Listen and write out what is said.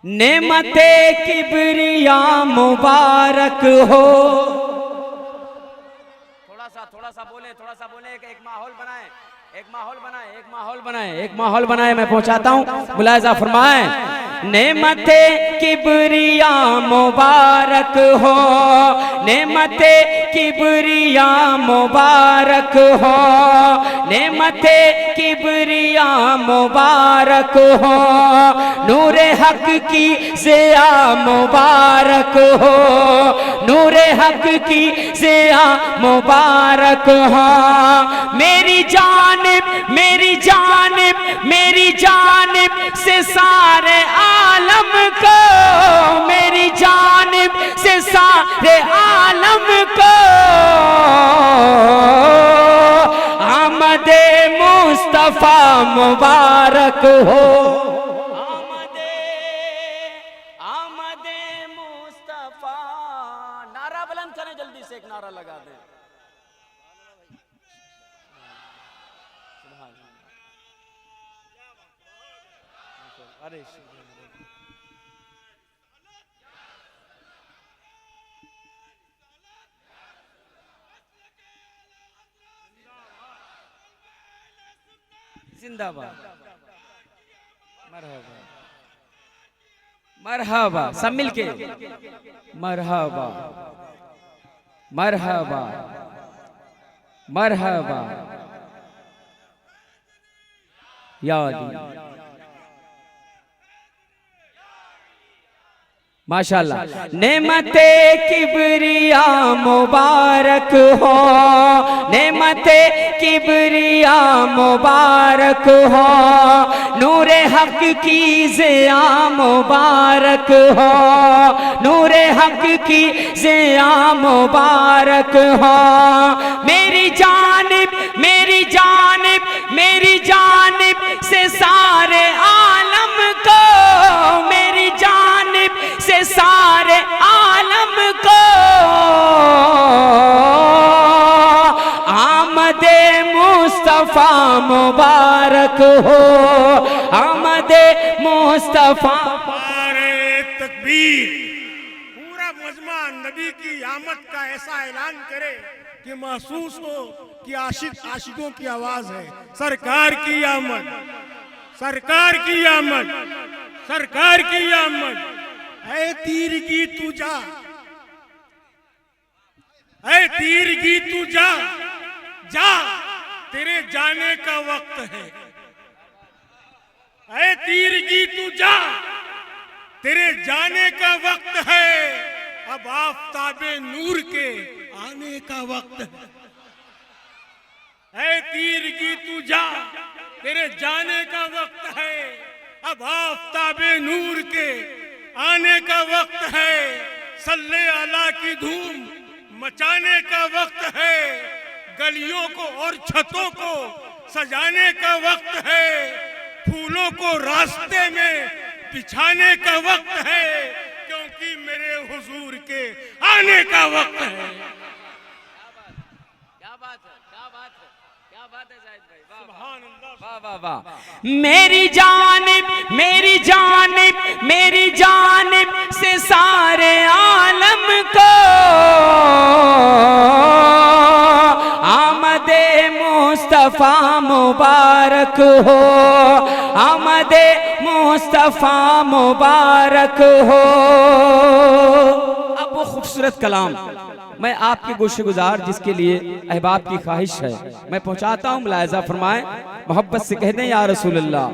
नेमते किबरिया मुबारक हो। थोड़ा सा बोले, एक माहौल बनाए, एक माहौल बनाए। मैं पहुंचाता हूं, मुलाहिजा फरमाए। नेमते किबरिया मुबारक हो, नेमते किबरिया मुबारक हो, नेमते किबरिया मुबारक हो। नूरे हक की ज़िया मुबारक हो, नूरे हक की ज़िया मुबारक हो। मेरी जानिब से सारे आलम को, मेरी जानिब से सारे आलम को आमदे मुस्तफा मुबारक हो। आमदे मुस्तफा। नारा बुलंद करें, जल्दी से एक नारा लगा दें। अरे जिंदाबाद, मरहबा मरहबा, सब मिलके मरहबा मरहबा मरहबा या अली। माशाल्लाह। नेमते किबरिया मुबारक हो, नेमते किबरिया मुबारक हो। नूरे हक की ज़िया मुबारक हो, नूरे हक की ज़िया मुबारक हो। मेरी जानिब से सारे आलम को, मेरी जानिब से सारे आलम को आमदे मुस्तफा मुबारक हो, आमदे मुस्तफा। तकबीर। पूरा मजमा नबी की आमद का ऐसा ऐलान करे कि महसूस हो कि आशिकों की आवाज है। सरकार की आमद, सरकार की आमद, सरकार की आमद। ऐ तीरगी तू जा, ऐ तीरगी तू जा, जा तेरे जाने का वक्त है। ऐ तीरगी तू जा, तेरे जाने का वक्त है। अब आफ़ताबे नूर के आने का वक्त है। ऐ तीरगी तू जा, तेरे जाने का वक्त है। अब आफ़ताबे नूर के आने का वक्त है। सल्ले अला की धूम मचाने का वक्त है। गलियों को और छतों को सजाने का वक्त है। फूलों को रास्ते में बिछाने का वक्त है, क्योंकि मेरे हुजूर के आने का वक्त है। क्या बात है, क्या बात है, क्या बात है जाहिद भाई, सुभान अल्लाह, वाह वाह वाह। मेरी जानिब से सारे आलम को आमदे मुस्तफा मुबारक हो, आमदे मुस्तफा मुबारक हो। अब वो खूबसूरत कलाम मैं आपके गोशे गुजार, जिसके लिए अहबाब की ख्वाहिश है, मैं पहुंचाता हूं। मुलाहिजा फरमाएं, मोहब्बत से कह दें या रसूल अल्लाह।